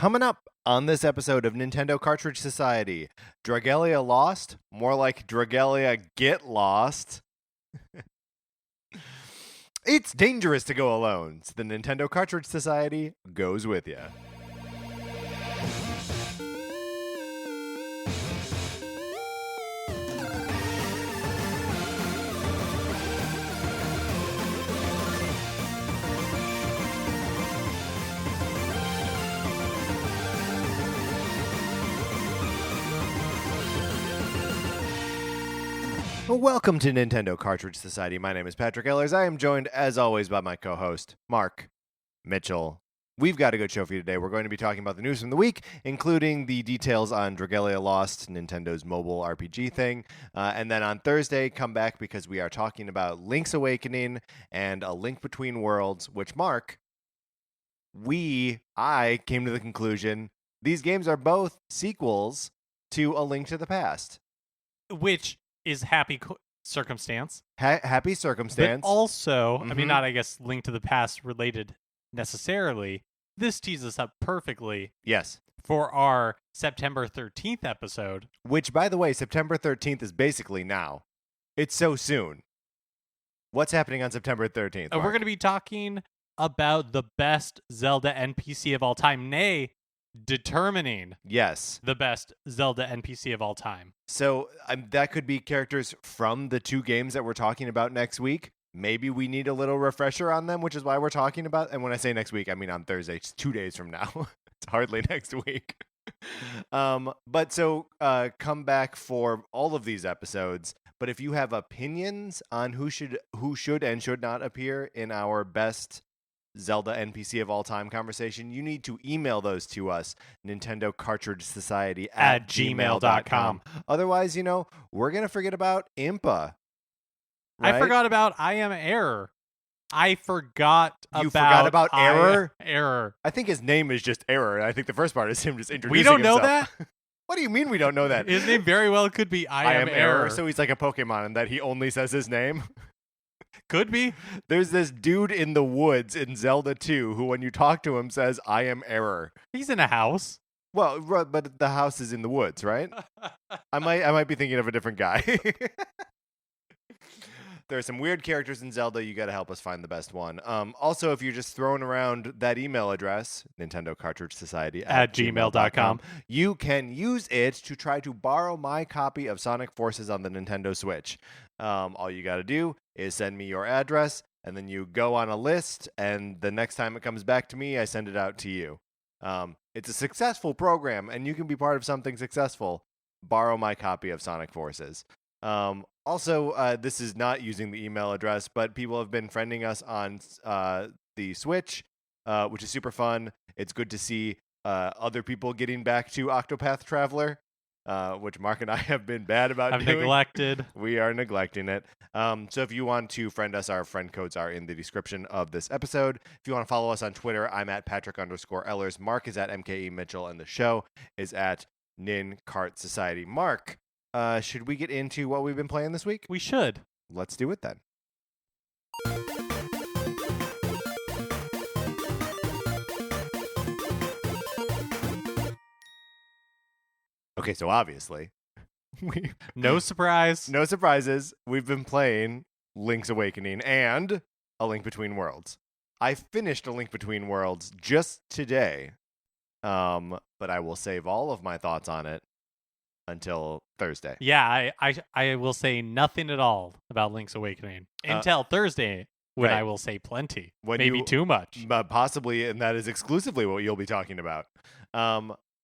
Coming up on this episode of Nintendo Cartridge Society, Dragalia Lost, more like Dragalia Get Lost. It's dangerous to go alone, so the Nintendo Cartridge Society goes with you. Welcome to Nintendo Cartridge Society. My name is Patrick Ehlers. I am joined, as always, by my co-host, Mark Mitchell. We've got a good show for you today. We're going to be talking about the news from the week, including the details on Dragalia Lost, Nintendo's mobile RPG thing. And then on Thursday, come back because we are talking about Link's Awakening and A Link Between Worlds, which, Mark, I came to the conclusion these games are both sequels to A Link to the Past. Which is happy circumstance. Happy circumstance. But also, I mean, not, I guess, Link to the Past related necessarily. This tees us up perfectly. Yes. For our September 13th episode. Which, by the way, September 13th is basically now. It's so soon. What's happening on September 13th? We're going to be talking about the best Zelda NPC of all time. Nay, determining the best Zelda NPC of all time. So that could be characters from the two games that we're talking about next week. Maybe we need a little refresher on them, which is why we're talking about. And when I say next week, I mean on Thursday. It's 2 days from now. It's hardly next week. But come back for all of these episodes. But if you have opinions on who should and should not appear in our best Zelda NPC of all time conversation, you need to email those to us, Nintendo Cartridge Society at gmail.com. Otherwise, we're going to forget about Impa. Right? I forgot about I Am Error. You forgot about Error? Error. I think his name is just Error. I think the first part is him just introducing We don't himself. know that? What do you mean we don't know that? His name very well could be I Am Error. So he's like a Pokemon in that he only says his name? Could be. There's this dude in the woods in Zelda 2 who, when you talk to him, says, I am Error. He's in a house. Well, but the house is in the woods, right? I might be thinking of a different guy. There are some weird characters in Zelda. You got to help us find the best one. Also, if you're just throwing around that email address, Nintendo Cartridge Society at gmail.com, you can use it to try to borrow my copy of Sonic Forces on the Nintendo Switch. All you got to do is send me your address, and then you go on a list, and the next time it comes back to me, I send it out to you. It's a successful program, and you can be part of something successful. Borrow my copy of Sonic Forces. Also, this is not using the email address, but people have been friending us on the Switch, which is super fun. It's good to see other people getting back to Octopath Traveler, which Mark and I have been bad about doing. Neglected. We are neglecting it. So if you want to friend us, our friend codes are in the description of this episode. If you want to follow us on Twitter, I'm at Patrick_Ehlers. Mark is at MKE Mitchell, and the show is at Nin Cart Society. Mark, should we get into what we've been playing this week? We should. Let's do it then. Okay, so obviously, no surprise. No surprises. We've been playing Link's Awakening and A Link Between Worlds. I finished A Link Between Worlds just today, but I will save all of my thoughts on it until Thursday. Yeah, I will say nothing at all about Link's Awakening until Thursday, when right. I will say plenty. Maybe too much. Possibly, and that is exclusively what you'll be talking about.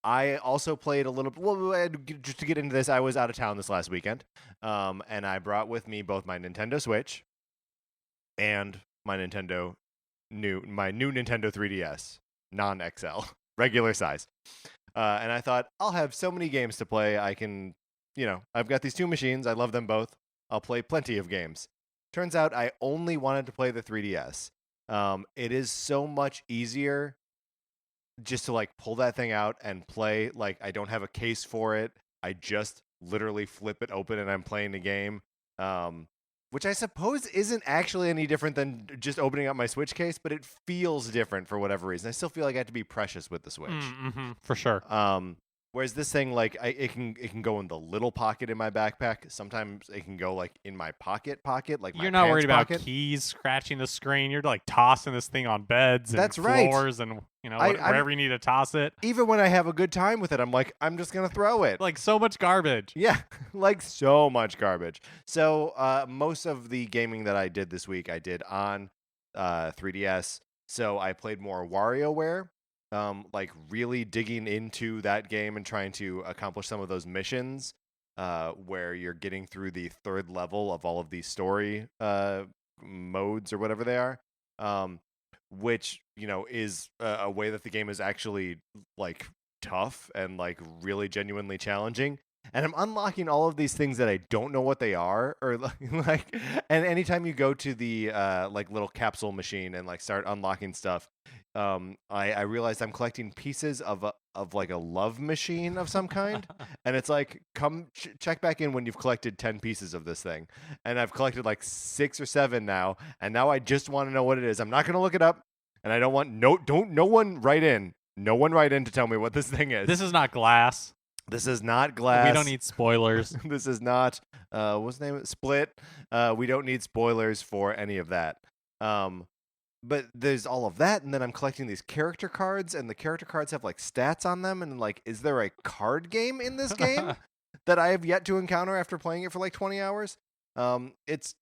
I also played a little... Well, just to get into this, I was out of town this last weekend, and I brought with me both my Nintendo Switch and my new Nintendo 3DS, non-XL, regular size. And I thought, I'll have so many games to play. I can, I've got these two machines. I love them both. I'll play plenty of games. Turns out I only wanted to play the 3DS. It is so much easier just to pull that thing out and play. I don't have a case for it. I just literally flip it open and I'm playing the game. which I suppose isn't actually any different than just opening up my Switch case, but it feels different for whatever reason. I still feel like I have to be precious with the Switch. For sure. Whereas this thing, like, it can go in the little pocket in my backpack. Sometimes it can go like in my pocket, like you're my not worried pocket. about keys scratching the screen. You're like tossing this thing on beds and floors and wherever you need to toss it. Even when I have a good time with it, I'm like, I'm just gonna throw it. Like so much garbage. Yeah, like so much garbage. So most of the gaming that I did this week, I did on 3DS. So I played more WarioWare. Like really digging into that game and trying to accomplish some of those missions where you're getting through the third level of all of these story modes or whatever they are, which, is a way that the game is actually like tough and like really genuinely challenging. And I'm unlocking all of these things that I don't know what they are, or like, and anytime you go to the like little capsule machine and like start unlocking stuff, I realized I'm collecting pieces of like a love machine of some kind, and it's like, come check back in when you've collected 10 pieces of this thing, and I've collected like 6 or 7 now, and now I just want to know what it is. I'm not gonna look it up, and I don't want no one write in to tell me what this thing is. This is not Glass. This is not Glass. We don't need spoilers. This is not what's the name? Split. We don't need spoilers for any of that. But there's all of that, and then I'm collecting these character cards, and the character cards have like stats on them, and like, is there a card game in this game that I have yet to encounter after playing it for like 20 hours? It's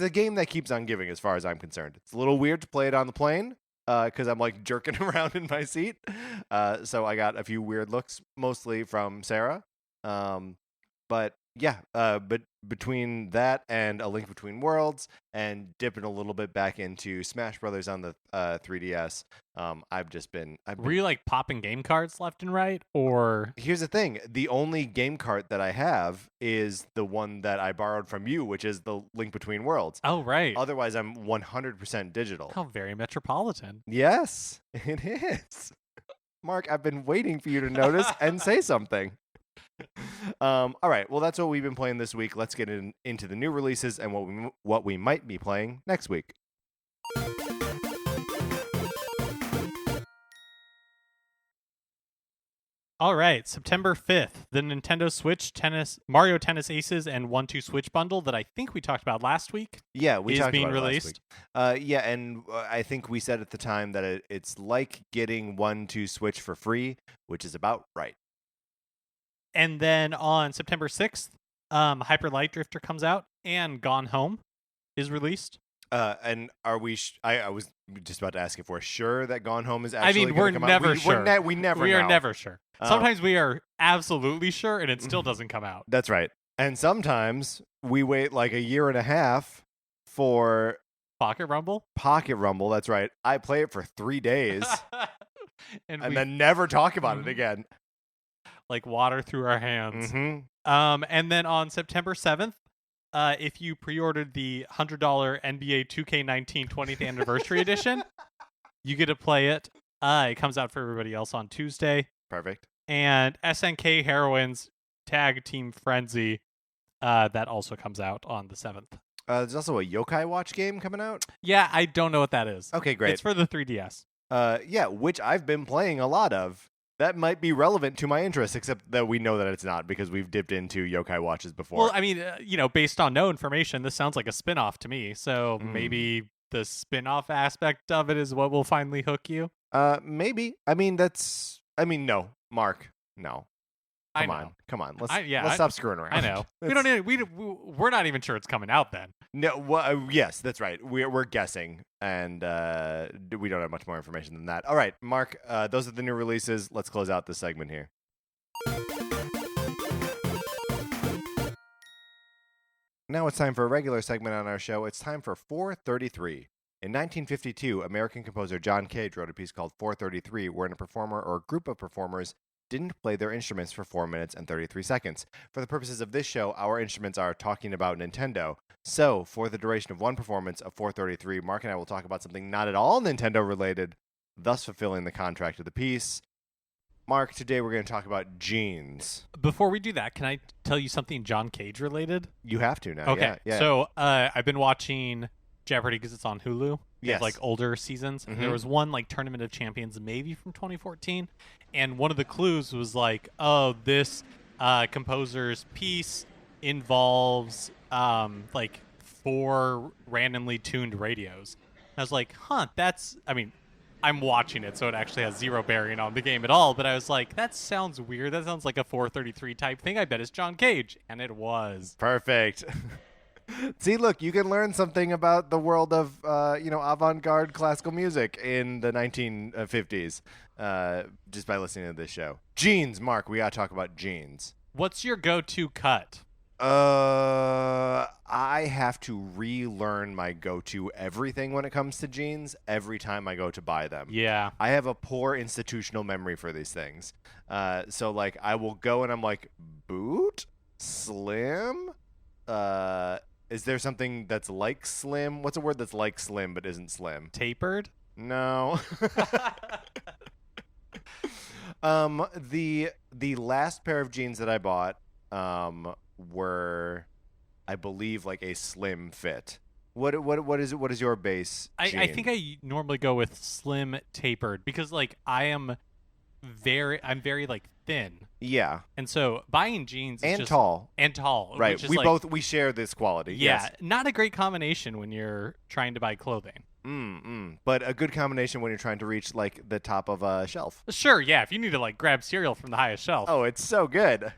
a game that keeps on giving, as far as I'm concerned. It's a little weird to play it on the plane, because I'm like jerking around in my seat. So I got a few weird looks, mostly from Sarah. But yeah, but between that and A Link Between Worlds and dipping a little bit back into Smash Brothers on the 3DS, Were you like popping game cards left and right, or? Here's the thing: the only game cart that I have is the one that I borrowed from you, which is the Link Between Worlds. Oh, right. Otherwise, I'm 100% digital. How very metropolitan. Yes, it is. Mark, I've been waiting for you to notice and say something. All right, well, that's what we've been playing this week. Let's get into the new releases and what we might be playing next week. All right, September 5th, the Nintendo Switch Mario Tennis Aces and 1-2 Switch bundle that I think we talked about last week. Yeah, we talked being about released. It last week. Yeah, and I think we said at the time that it's like getting 1-2 Switch for free, which is about right. And then on September 6th, Hyper Light Drifter comes out and Gone Home is released. And are we? I was just about to ask if we're sure that Gone Home is actually. I mean, we're never sure. We never. We know. are never sure. Sometimes we are absolutely sure, and it still doesn't come out. That's right. And sometimes we wait like a year and a half for Pocket Rumble. That's right. I play it for 3 days, and then never talk about it again. Like water through our hands. Mm-hmm. And then on September 7th, if you pre-ordered the $100 NBA 2K19 20th Anniversary Edition, you get to play it. It comes out for everybody else on Tuesday. Perfect. And SNK Heroines Tag Team Frenzy, that also comes out on the 7th. There's also a Yokai Watch game coming out. Yeah, I don't know what that is. Okay, great. It's for the 3DS. Yeah, which I've been playing a lot of. That might be relevant to my interests, except that we know that it's not because we've dipped into Yokai Watches before. Well, I mean, based on no information, this sounds like a spin-off to me. So maybe the spin-off aspect of it is what will finally hook you. Maybe. I mean, no, Mark, no. Come on. Let's stop screwing around. I know. We're not even sure it's coming out then. No. Well, yes, that's right. We're guessing, and we don't have much more information than that. All right, Mark. Those are the new releases. Let's close out this segment here. Now it's time for a regular segment on our show. It's time for 433. In 1952, American composer John Cage wrote a piece called 433, wherein a performer or a group of performers didn't play their instruments for 4 minutes and 33 seconds. For the purposes of this show, our instruments are talking about Nintendo. So, for the duration of one performance of 433, Mark and I will talk about something not at all Nintendo related, thus fulfilling the contract of the piece. Mark, today we're going to talk about jeans. Before we do that, can I tell you something John Cage related? You have to now. Okay. Yeah. So I've been watching Jeopardy because it's on Hulu. They have, Yes. like older seasons. Mhm. And there was one like Tournament of Champions maybe from 2014, and one of the clues was like, oh, this composer's piece involves like 4 randomly tuned radios. And I was like, huh, I'm watching it, so it actually has zero bearing on the game at all. But I was like, that sounds weird. That sounds like a 433 type thing. I bet it's John Cage. And it was. Perfect. See, look, you can learn something about the world of, avant-garde classical music in the 1950s just by listening to this show. Jeans, Mark. We got to talk about jeans. What's your go-to cut? I have to relearn my go-to everything when it comes to jeans every time I go to buy them. Yeah. I have a poor institutional memory for these things. So, like, I will go and I'm like, boot? Slim? Is there something that's like slim? What's a word that's like slim but isn't slim? Tapered? No. The last pair of jeans that I bought were, I believe, like a slim fit. What is your base jean? I think I normally go with slim tapered because like I'm very like thin. Yeah. And so buying jeans is And just, tall. And tall. Right. Which is We like, we share this quality. Yeah, Yes. not a great combination when you're trying to buy clothing. But a good combination when you're trying to reach like the top of a shelf. Sure, yeah, if you need to like grab cereal from the highest shelf. Oh, it's so good.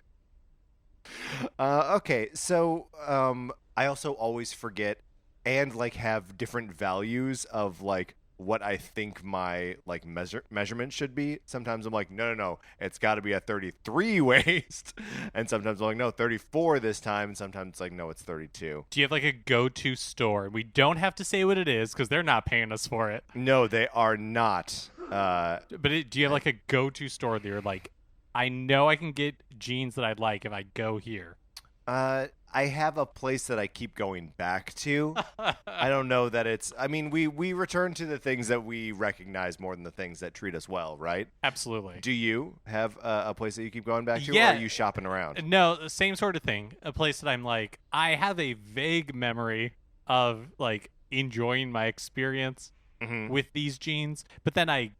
Okay, so I also always forget and like have different values of like what I think my like measurement should be. Sometimes I'm like, no, it's got to be a 33 waist, and sometimes I'm like, no, 34 this time, and sometimes it's like, no, it's 32. Do you have like a go-to store? We don't have to say what it is because they're not paying us for it. No, they are not. But do you have like a go-to store that you're like, I know I can get jeans that I'd like if I go here? I have a place that I keep going back to. I don't know that it's. I mean, we return to the things that we recognize more than the things that treat us well, right? Absolutely. Do you have a place that you keep going back to, Yeah. or are you shopping around? No, the same sort of thing. A place that I'm like, I have a vague memory of like enjoying my experience with these jeans, but then I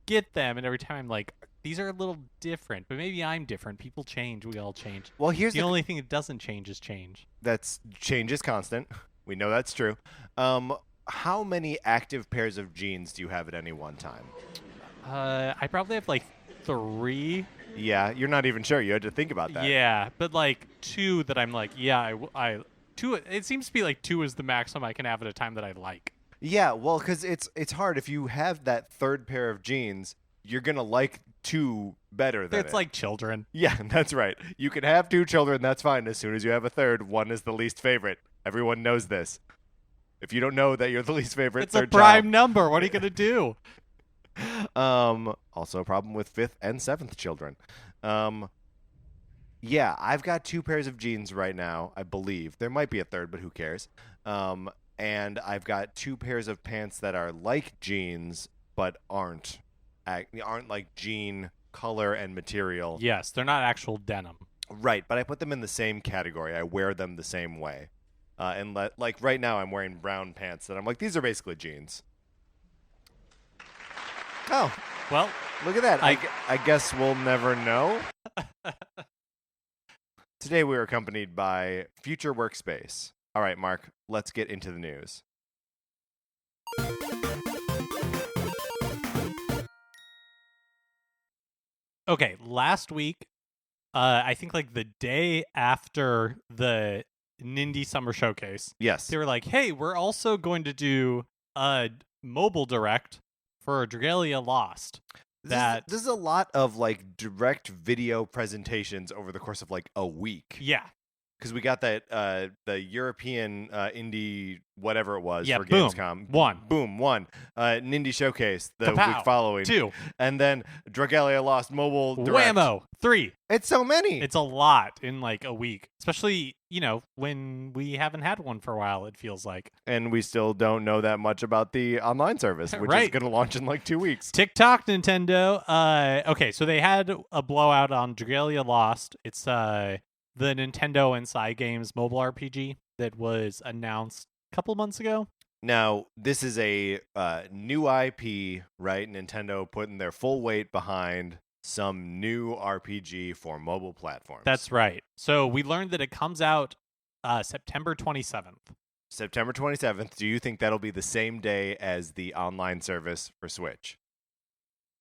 get them, and every time I'm like, these are a little different, but maybe I'm different. People change. We all change. Well, here's the only thing that doesn't change is change. That's change is constant. We know that's true. How many active pairs of jeans do you have at any one time? I probably have like 3. Yeah, you're not even sure. You had to think about that. Yeah, but like 2 that I'm like, yeah, I 2. It seems to be like 2 is the maximum I can have at a time that I like. Yeah, well, because it's hard. If you have that third pair of jeans, you're gonna like 2 better than It's like children. Yeah, that's right. You can have 2 children, that's fine. As soon as you have a third, one is the least favorite. Everyone knows this. If you don't know that you're the least favorite, It's a third prime child. number. What are you gonna do? Also a problem with 5th and 7th children. Yeah, I've got 2 pairs of jeans right now, I believe. There might be a third, but who cares? And I've got 2 pairs of pants that are like jeans, but aren't like jean color and material. Yes, they're not actual denim. Right, but I put them in the same category. I wear them the same way. Like right now, I'm wearing brown pants that I'm like, these are basically jeans. Oh, Well, look at that. I guess we'll never know. Today we are accompanied by Future Workspace. All right, Mark, let's get into the news. okay, last week, I think like the day after the Nindy Summer Showcase, Yes. they were like, hey, we're also going to do a mobile direct for Dragalia Lost. This is a lot of like direct video presentations over the course of like a week. Yeah. because we got that the European indie whatever it was for boom. Gamescom. One. An indie showcase the Kapow. week following. 2. And then Dragalia Lost mobile direct. Whammo. 3. It's so many. It's a lot in like a week, especially when we haven't had one for a while. It feels like, and we still don't know that much about the online service, which is going to launch in like 2 weeks. TikTok, Nintendo. Okay, so they had a blowout on Dragalia Lost. It's the Nintendo Inside Games mobile RPG that was announced a couple months ago. Now, this is a new IP, right? Nintendo putting their full weight behind some new RPG for mobile platforms. That's right. So we learned that it comes out September 27th. September 27th. Do you think that'll be the same day as the online service for Switch?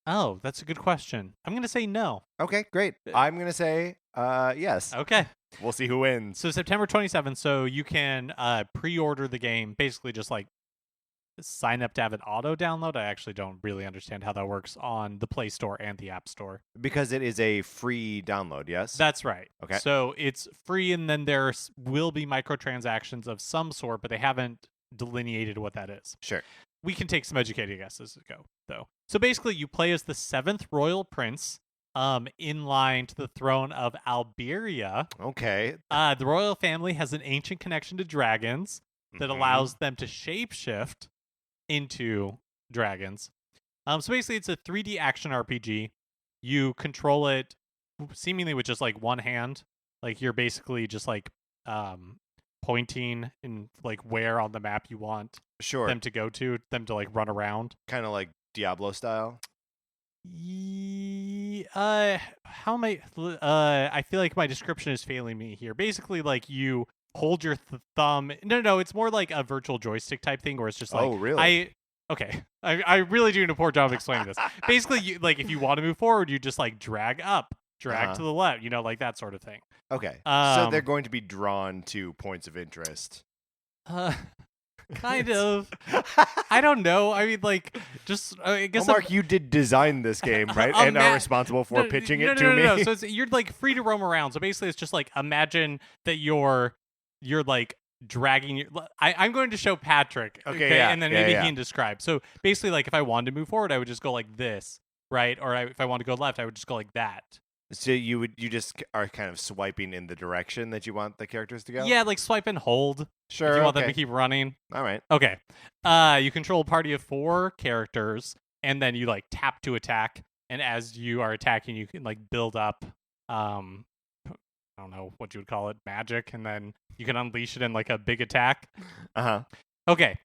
Oh, that's a good question. I'm going to say no. Okay, great. I'm going to say yes. Okay. We'll see who wins. So September 27th, so you can pre-order the game, basically just like sign up to have it auto-download. I actually don't really understand how that works on the Play Store and the App Store. Because it is a free download, yes? That's right. Okay. So it's free, and then there will be microtransactions of some sort, but they haven't delineated what that is. Sure. We can take some educated guesses to go, though. So basically, you play as the 7th royal prince in line to the throne of Alberia. Okay. The royal family has an ancient connection to dragons that allows them to shapeshift into dragons. So basically, it's a 3D action RPG. You control it seemingly with just like one hand. Like you're basically just like pointing in like where on the map you want them to go to, them to like run around. Kind of like Diablo style. How am I feel like my description is failing me here. Basically, like you hold your thumb. No, it's more like a virtual joystick type thing where it's just like, oh, really? I really do a poor job explaining this. Basically, you, like if you want to move forward, you just like drag up, drag to the left, like that sort of thing. Okay. So they're going to be drawn to points of interest. Kind of. I don't know. I mean, like, just I guess. Well, Mark, you did design this game, right? And are responsible for pitching it to me. No. So you're like free to roam around. So basically, it's just like imagine that you're like dragging. I'm going to show Patrick, okay? And then maybe he can describe. So basically, like if I wanted to move forward, I would just go like this, right? Or if I wanted to go left, I would just go like that. So you just are kind of swiping in the direction that you want the characters to go? Yeah, like swipe and hold. Sure. If you want them to keep running. All right. Okay. You control a party of 4 characters, and then you like tap to attack. And as you are attacking, you can like build up, I don't know what you would call it, magic, and then you can unleash it in like a big attack. Okay.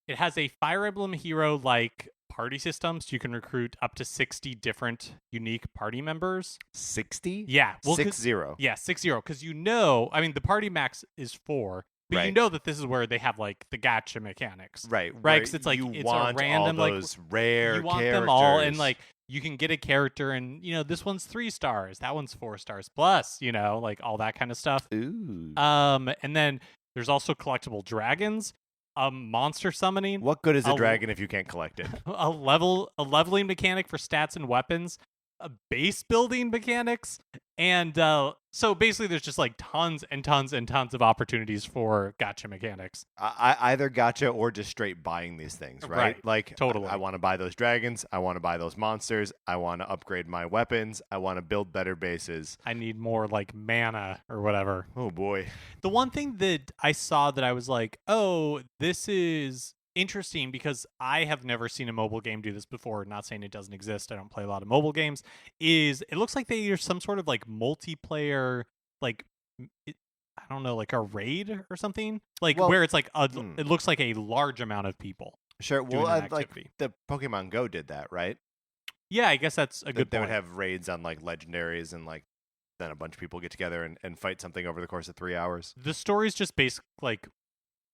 It has a Fire Emblem Hero like party systems. You can recruit up to 60 different unique party members. 60? Yeah. Well, 60. Yeah, 60. Because I mean, the party max is 4, but you know that this is where they have like the gacha mechanics. Right. Because it's like it's a random all those rare you want characters. them all, and like you can get a character, and this one's 3 stars, that one's 4 stars plus, like all that kind of stuff. Ooh. And then there's also collectible dragons. Monster summoning. What good is a dragon if you can't collect it? A leveling mechanic for stats and weapons, base building mechanics, and so basically there's just like tons and tons and tons of opportunities for gacha mechanics. Either gacha or just straight buying these things, right? Like totally. I want to buy those dragons. I want to buy those monsters. I want to upgrade my weapons. I want to build better bases. I need more like mana or whatever. Oh boy. The one thing that I saw that I was like, oh, this is interesting because I have never seen a mobile game do this before. Not saying it doesn't exist. I don't play a lot of mobile games. It looks like they are some sort of like multiplayer, like I don't know, like a raid or something, like where it's like it looks like a large amount of people. Sure. Well, like the Pokemon Go did that, right? Yeah, I guess that's a good point. They would have raids on like legendaries, and like then a bunch of people get together and fight something over the course of 3 hours. The story's just basic like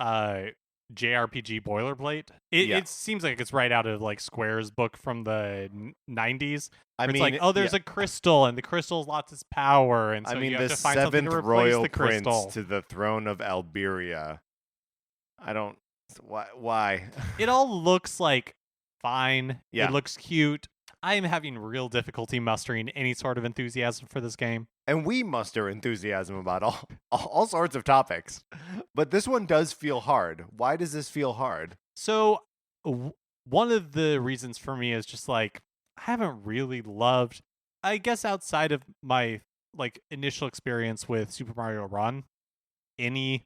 JRPG boilerplate. It seems like it's right out of like Square's book from the 90s. It's like, there's a crystal, and the crystal's lots of power, and so you have to find something to replace royal the crystal. Prince to the throne of Alberia. I don't. Why? It all looks like fine. Yeah. It looks cute. I am having real difficulty mustering any sort of enthusiasm for this game. And we muster enthusiasm about all sorts of topics. But this one does feel hard. Why does this feel hard? So, one of the reasons for me is just like, I haven't really loved, I guess outside of my like initial experience with Super Mario Run, any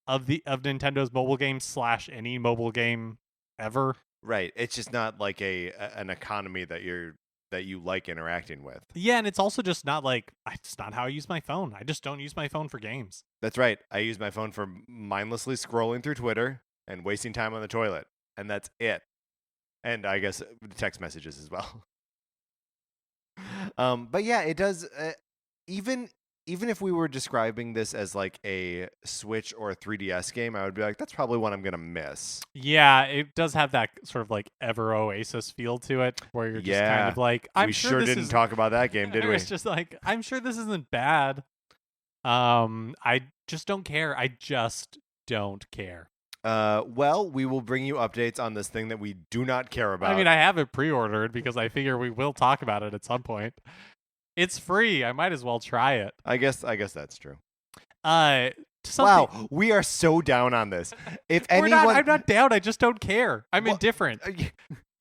of Nintendo's mobile games / any mobile game ever. Right. It's just not like an economy that you like interacting with. Yeah, and it's also just not like, it's not how I use my phone. I just don't use my phone for games. That's right. I use my phone for mindlessly scrolling through Twitter and wasting time on the toilet. And that's it. And I guess text messages as well. But yeah, it does. Even if we were describing this as like a Switch or a 3DS game, I would be like, that's probably one I'm gonna miss. Yeah, it does have that sort of like Ever Oasis feel to it, where you're just kind of like, we sure didn't talk about that game, did we? It's just like, I'm sure this isn't bad. I just don't care. I just don't care. Well, we will bring you updates on this thing that we do not care about. I mean, I have it pre-ordered because I figure we will talk about it at some point. It's free. I might as well try it. I guess that's true. Wow, we are so down on this. If anyone, I'm not down. I just don't care. I'm indifferent.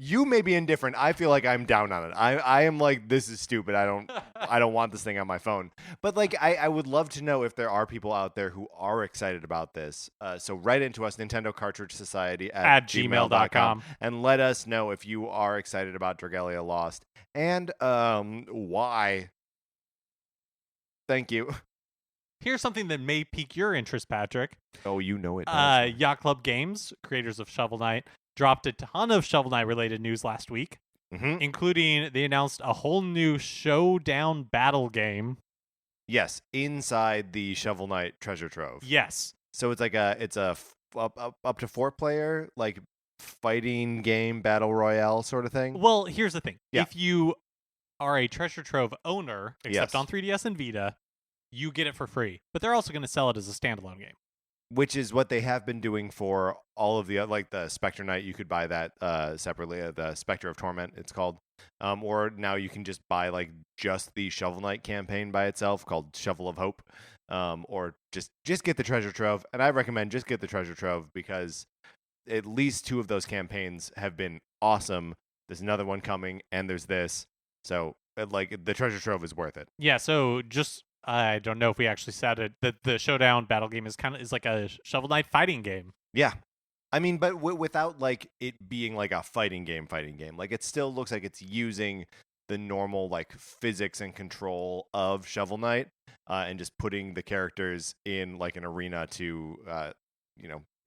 You may be indifferent. I feel like I'm down on it. I am like, this is stupid. I don't want this thing on my phone. But like, I would love to know if there are people out there who are excited about this. So write into us, Nintendo Cartridge Society at gmail.com, and let us know if you are excited about Dragalia Lost and why. Thank you. Here's something that may pique your interest, Patrick. Oh, you know it. Yacht Club Games, creators of Shovel Knight, dropped a ton of Shovel Knight related news last week, including they announced a whole new showdown battle game. Yes, inside the Shovel Knight Treasure Trove. Yes. So it's like up to 4-player like fighting game battle royale sort of thing. Well, here's the thing. Yeah. If you are a Treasure Trove owner, except on 3DS and Vita, you get it for free. But they're also going to sell it as a standalone game. Which is what they have been doing for all of the, like the Spectre Knight. You could buy that separately, the Spectre of Torment, it's called. Or now you can just buy like just the Shovel Knight campaign by itself called Shovel of Hope. Or just get the Treasure Trove. And I recommend just get the Treasure Trove because at least 2 of those campaigns have been awesome. There's another one coming, and there's this. So like the Treasure Trove is worth it. Yeah, so just... I don't know if we actually said it, that the showdown battle game is like a Shovel Knight fighting game. Yeah. I mean, but without like it being like a fighting game. Like it still looks like it's using the normal like physics and control of Shovel Knight and just putting the characters in like an arena to,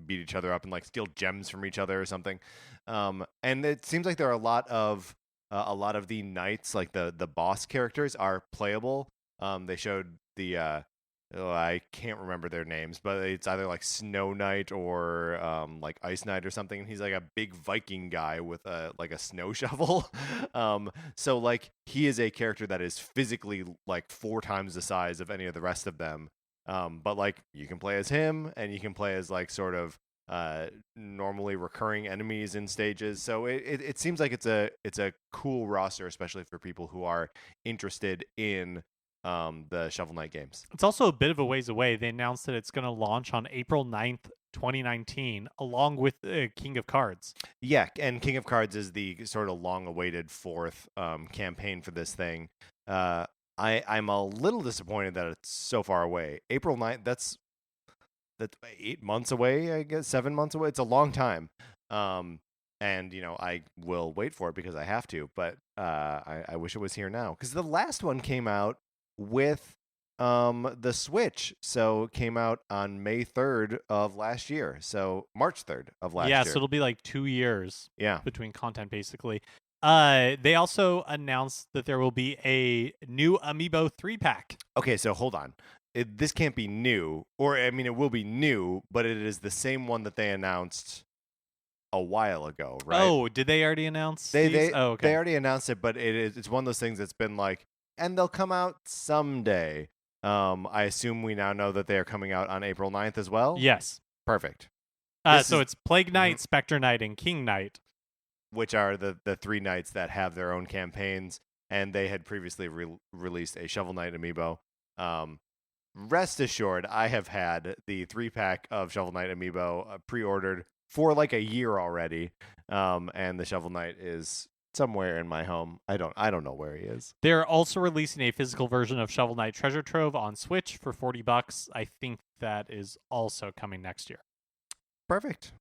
beat each other up and like steal gems from each other or something. And it seems like there are a lot of the knights, like the boss characters are playable. They showed the I can't remember their names, but it's either like Snow Knight or like Ice Knight or something. He's like a big Viking guy with a snow shovel. So like he is a character that is physically like 4 times the size of any of the rest of them. But like you can play as him, and you can play as like sort of normally recurring enemies in stages. So it seems like it's a cool roster, especially for people who are interested in the Shovel Knight games. It's also a bit of a ways away. They announced that it's going to launch on April 9th, 2019, along with King of Cards. Yeah, and King of Cards is the sort of long-awaited 4th campaign for this thing. I'm a little disappointed that it's so far away. April 9th, that's 8 months away, I guess, 7 months away. It's a long time. And, I will wait for it because I have to, but I wish it was here now. Because the last one came out with the Switch. So it came out on May 3rd of last year. So March 3rd of last year. Yeah, so it'll be like 2 years yeah. between content, basically. They also announced that there will be a new Amiibo 3-pack. Okay, so hold on. This can't be new. Or, I mean, it will be new, but it is the same one that they announced a while ago, right? Oh, did they already announce these? Oh, okay. They already announced it, but it's one of those things that's been like, and they'll come out someday. I assume we now know that they are coming out on April 9th as well? Yes. Perfect. So it's Plague Knight, Spectre Knight, and King Knight. which are the three knights that have their own campaigns, and they had previously released a Shovel Knight amiibo. Rest assured, I have had the 3-pack of Shovel Knight amiibo pre-ordered for like a year already, and the Shovel Knight is somewhere in my home. I don't know where he is. They're also releasing a physical version of Shovel Knight Treasure Trove on Switch for $40. I think that is also coming next year. Perfect.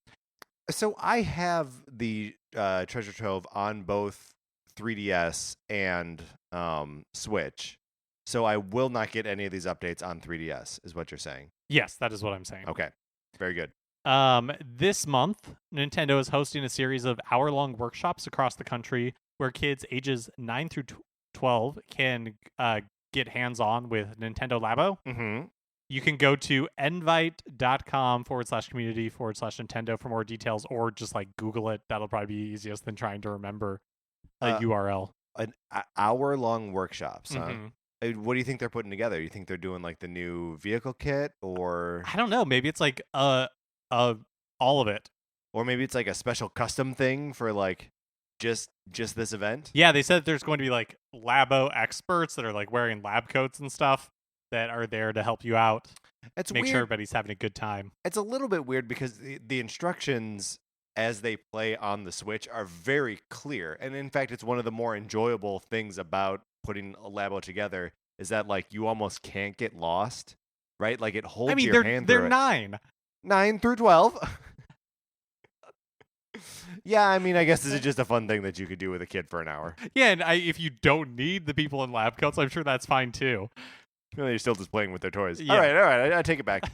So I have the Treasure Trove on both 3DS and Switch. So I will not get any of these updates on 3DS, is what you're saying. Yes, that is what I'm saying. Okay. Very good. This month, Nintendo is hosting a series of hour-long workshops across the country where kids ages 9 through 12 can get hands-on with Nintendo Labo. Mm-hmm. You can go to invite.com/community/Nintendo for more details, or just like Google it. That'll probably be easiest than trying to remember a URL. An hour-long workshops, huh? Mm-hmm. What do you think they're putting together? You think they're doing like the new vehicle kit, or I don't know. Maybe it's like all of it. Or maybe it's like a special custom thing for like just this event? Yeah, they said there's going to be like Labo experts that are like wearing lab coats and stuff that are there to help you out. It's make weird. Sure everybody's having a good time. It's a little bit weird because the instructions as they play on the Switch are very clear. And in fact, it's one of the more enjoyable things about putting a Labo together is that like you almost can't get lost, right? Like it holds your hand through they're it. 9. 9 through 12. Yeah, I mean, I guess this is just a fun thing that you could do with a kid for an hour. Yeah, and if you don't need the people in lab coats, I'm sure that's fine too. Well, you're still just playing with their toys. Yeah. All right, I take it back.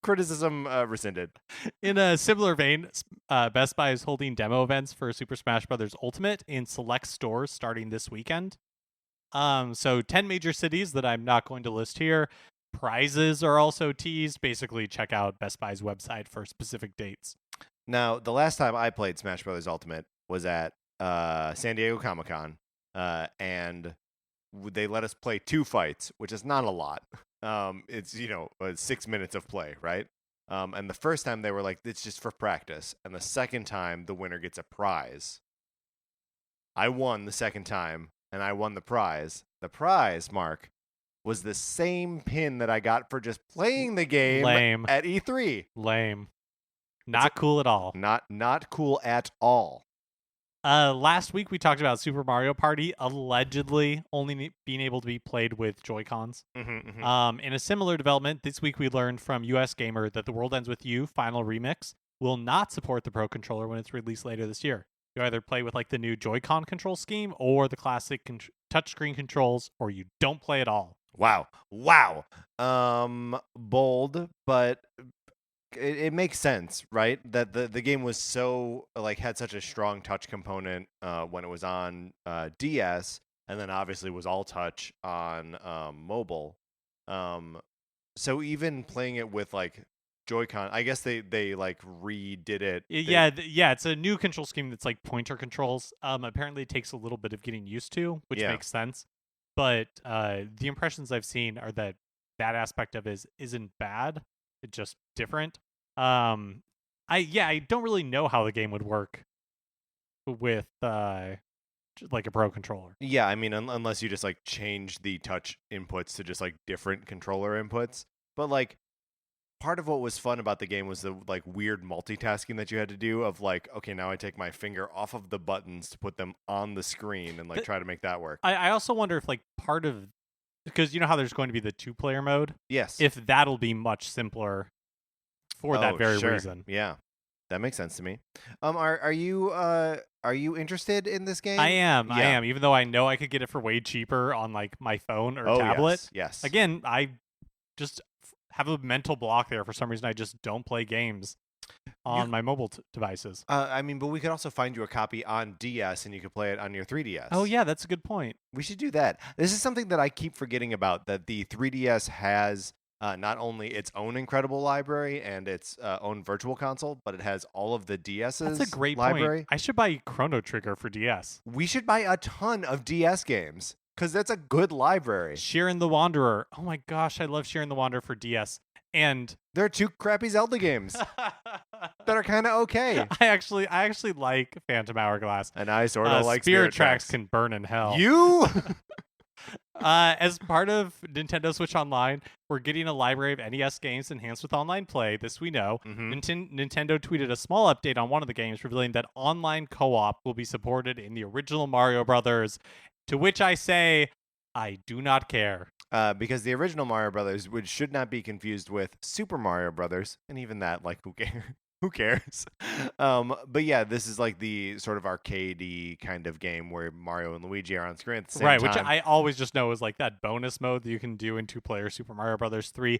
Criticism rescinded. In a similar vein, Best Buy is holding demo events for Super Smash Bros. Ultimate in select stores starting this weekend. So 10 major cities that I'm not going to list here. Prizes are also teased. Basically, check out Best Buy's website for specific dates. Now, the last time I played Smash Bros. Ultimate was at San Diego Comic-Con, and they let us play 2 fights, which is not a lot. It's 6 minutes of play, right? And the first time they were like, it's just for practice, and the second time the winner gets a prize. I won the second time, and I won the prize. The prize, Mark, was the same pin that I got for just playing the game at E3. Lame. Not cool at all. Not cool at all. Last week we talked about Super Mario Party allegedly only being able to be played with Joy-Cons. Mm-hmm, mm-hmm. In a similar development, this week we learned from US Gamer that The World Ends With You Final Remix will not support the Pro Controller when it's released later this year. You either play with like the new Joy-Con control scheme or the classic touchscreen controls, or you don't play at all. Wow. Bold, but it makes sense, right? That the game was so like had such a strong touch component when it was on DS, and then obviously was all touch on mobile. So even playing it with like Joy-Con, I guess they like redid it. Yeah, it's a new control scheme that's like pointer controls. Apparently it takes a little bit of getting used to, which makes sense. But the impressions I've seen are that aspect of it isn't bad. It's just different. I don't really know how the game would work with like a Pro Controller. Yeah, I mean, unless you just like change the touch inputs to just like different controller inputs. But like part of what was fun about the game was the like weird multitasking that you had to do of like, okay, now I take my finger off of the buttons to put them on the screen and like try to make that work. I also wonder if like part of, because you know how there's going to be the 2-player mode? Yes. If that'll be much simpler for that very reason. Yeah. That makes sense to me. Are you interested in this game? I am. Even though I know I could get it for way cheaper on like my phone or tablet. Yes. Again, I just have a mental block there for some reason. I just don't play games on my mobile devices. I mean, but we could also find you a copy on DS, and you could play it on your 3DS. Oh yeah, that's a good point. We should do that. This is something that I keep forgetting about. That the 3DS has not only its own incredible library and its own virtual console, but it has all of the DS's That's a great library. point. I should buy Chrono Trigger for DS. We should buy a ton of DS games because that's a good library. Shiren the Wanderer. Oh my gosh, I love Shiren the Wanderer for DS. And there are 2 crappy Zelda games that are kind of okay. I actually like Phantom Hourglass. And I sort of like Spirit Tracks can burn in hell. You? As part of Nintendo Switch Online, we're getting a library of NES games enhanced with online play. This we know. Nintendo tweeted a small update on one of the games, revealing that online co-op will be supported in the original Mario Brothers. To which I say, I do not care. Because the original Mario Brothers should not be confused with Super Mario Brothers, and even that, like, who cares? Who cares? But yeah, this is like the sort of arcadey kind of game where Mario and Luigi are on screen at the same time. Right, which I always just know is like that bonus mode that you can do in 2-player Super Mario Brothers 3.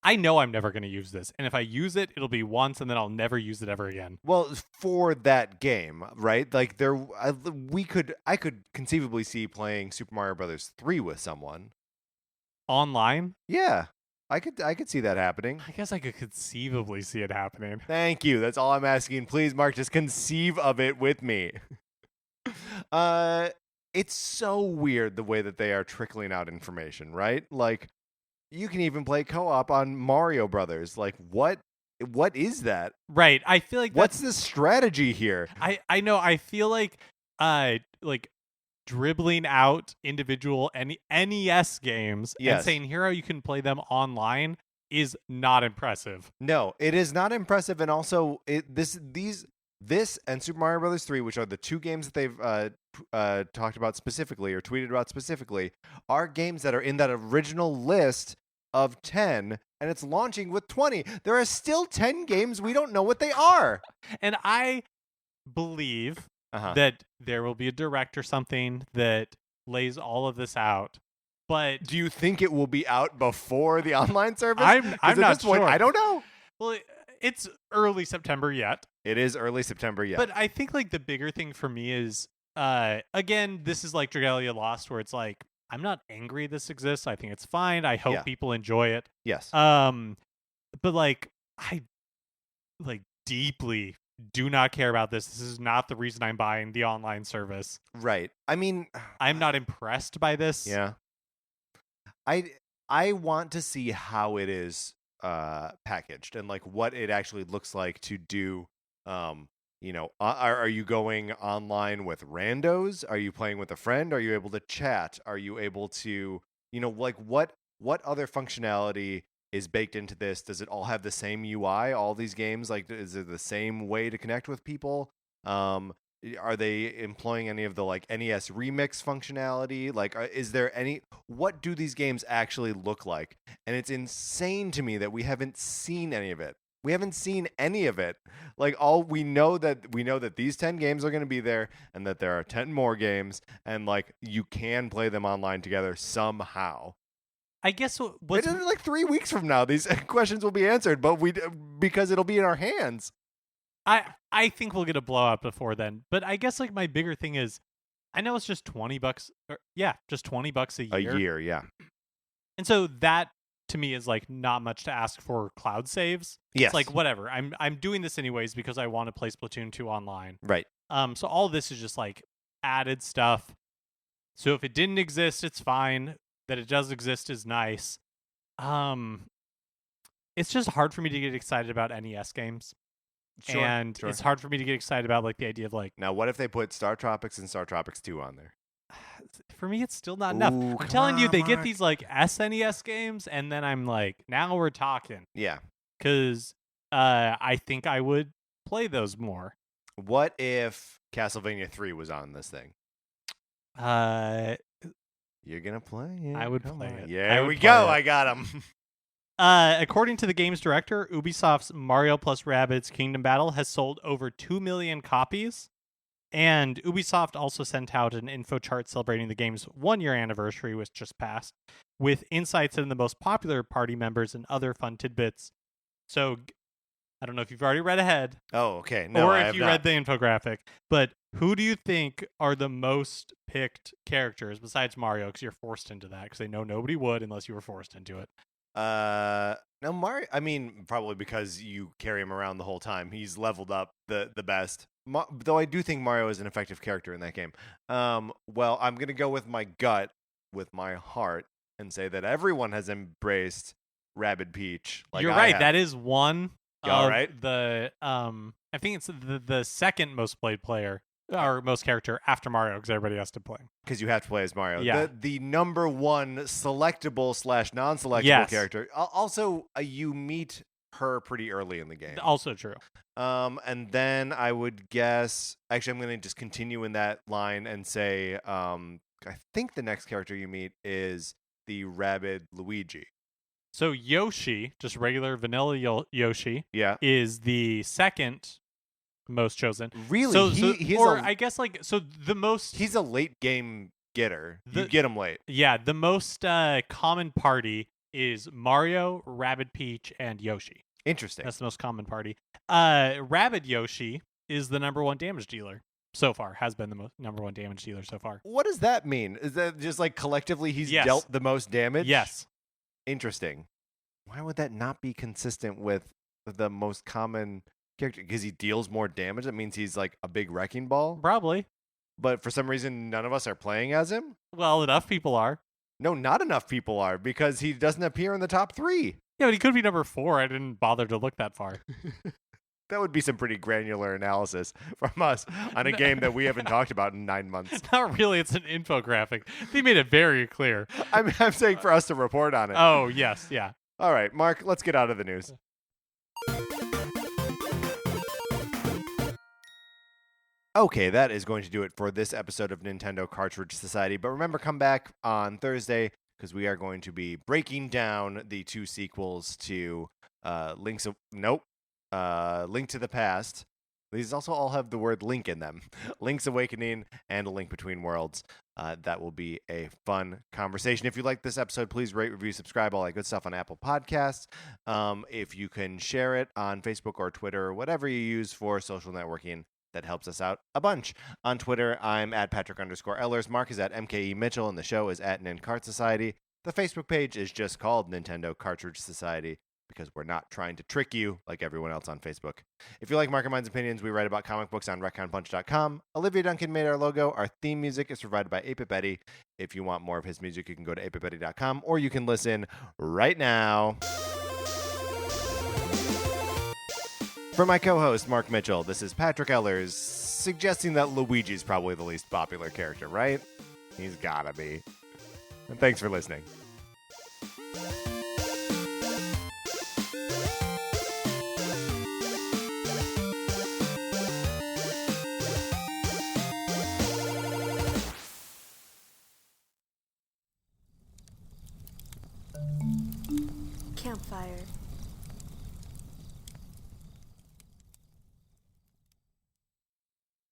I know I'm never going to use this, and if I use it, it'll be once, and then I'll never use it ever again. Well, for that game, right? Like I could conceivably see playing Super Mario Brothers 3 with someone online. Yeah, I could see that happening. I guess I could conceivably see it happening. Thank you. That's all I'm asking. Please, Mark, just conceive of it with me. It's so weird the way that they are trickling out information, right? Like, you can even play co-op on Mario Brothers. Like, what is that? Right. I feel like what's the strategy here? I know. I feel like dribbling out individual NES games and saying, here you can play them online is not impressive. No, it is not impressive. And also, this and Super Mario Brothers 3, which are the 2 games that they've talked about specifically or tweeted about specifically, are games that are in that original list of 10, and it's launching with 20. There are still 10 games we don't know what they are. And I believe that there will be a direct or something that lays all of this out. But do you think it will be out before the online service? I'm not sure. I don't know. Well, it's early September yet. It is early September yet. But I think like the bigger thing for me is, again, this is like Dragalia Lost, where it's like, I'm not angry this exists. I think it's fine. I hope people enjoy it. Yes. But like, I like deeply do not care about this. This is not the reason I'm buying the online service. Right. I mean, I'm not impressed by this. Yeah. I want to see how it is packaged and like what it actually looks like to do. Are you going online with randos? Are you playing with a friend? Are you able to chat? Are you able to, like what other functionality is baked into this? Does it all have the same UI? All these games, like, is it the same way to connect with people? Are they employing any of the like NES remix functionality? Like, is there any? What do these games actually look like? And it's insane to me that we haven't seen any of it. We haven't seen any of it. Like, all we know that these 10 games are going to be there, and that there are 10 more games, and like you can play them online together somehow. I guess it's like 3 weeks from now, these questions will be answered, but because it'll be in our hands. I think we'll get a blowout before then. But I guess like my bigger thing is, I know it's just $20, just $20 a year. A year, yeah. And so that to me is like not much to ask for cloud saves. Yes. It's like whatever. I'm doing this anyways because I want to play Splatoon 2 online. Right. So all this is just like added stuff. So if it didn't exist, it's fine. That it does exist is nice. It's just hard for me to get excited about NES games. Sure, and it's hard for me to get excited about like the idea of like, now what if they put Star Tropics and Star Tropics 2 on there? For me, it's still not enough. I'm telling you, they get these like SNES games, and then I'm like, now we're talking. Yeah. Because I think I would play those more. What if Castlevania 3 was on this thing? You're gonna play it. I would play it. Yeah, there we go. I got him. According to the game's director, Ubisoft's Mario plus Rabbids Kingdom Battle has sold over 2 million copies. And Ubisoft also sent out an info chart celebrating the game's 1-year anniversary, which just passed, with insights into the most popular party members and other fun tidbits. So, I don't know if you've already read ahead. Oh, okay. No, or if you read the infographic. But who do you think are the most picked characters besides Mario? Because you're forced into that. Because they know nobody would unless you were forced into it. No, Mario. I mean, probably because you carry him around the whole time. He's leveled up the best. Though I do think Mario is an effective character in that game. Well, I'm gonna go with my gut, with my heart, and say that everyone has embraced Rabid Peach. Like You're I right. have. That is one All of right. the I think it's the second most played player or most character after Mario because everybody has to play. Because you have to play as Mario. Yeah. The number one selectable / non-selectable Yes. character. Also, you meet her pretty early in the game. Also true. And then I would guess. Actually, I'm going to just continue in that line and say, I think the next character you meet is the Rabid Luigi. So Yoshi, just regular vanilla Yoshi, Yeah. is the second most chosen. Really? So, he's I guess like so the most. He's a late game getter. You The- get him late. Yeah, the most common party is Mario, Rabid Peach, and Yoshi. Interesting. That's the most common party. Rabid Yoshi is the number one damage dealer so far. Has been the number one damage dealer so far. What does that mean? Is that just like collectively he's Yes. dealt the most damage? Yes. Interesting. Why would that not be consistent with the most common character? Because he deals more damage. That means he's like a big wrecking ball. Probably. But for some reason, none of us are playing as him. Well, enough people are. No, not enough people are because he doesn't appear in the top 3. Yeah, but he could be number 4. I didn't bother to look that far. That would be some pretty granular analysis from us on a game that we haven't talked about in 9 months. Not really. It's an infographic. They made it very clear. I'm saying for us to report on it. Oh, yes. Yeah. All right, Mark, let's get out of the news. Okay, that is going to do it for this episode of Nintendo Cartridge Society. But remember, come back on Thursday because we are going to be breaking down the 2 sequels to Link to the Past. These also all have the word Link in them. Link's Awakening and A Link Between Worlds. That will be a fun conversation. If you like this episode, please rate, review, subscribe, all that good stuff on Apple Podcasts. If you can share it on Facebook or Twitter or whatever you use for social networking, that helps us out a bunch. On Twitter, I'm at Patrick_Ellers. Mark is at MKE Mitchell, and the show is at Nin Cart Society. The Facebook page is just called Nintendo Cartridge Society because we're not trying to trick you like everyone else on Facebook. If you like Mark and Mine's opinions, we write about comic books on RetconPunch.com. Olivia Duncan made our logo. Our theme music is provided by 8-Bit Betty. If you want more of his music, you can go to 8bitbetty.com or you can listen right now. For my co-host, Mark Mitchell, this is Patrick Ellers, suggesting that Luigi's probably the least popular character, right? He's gotta be. And thanks for listening. Campfire.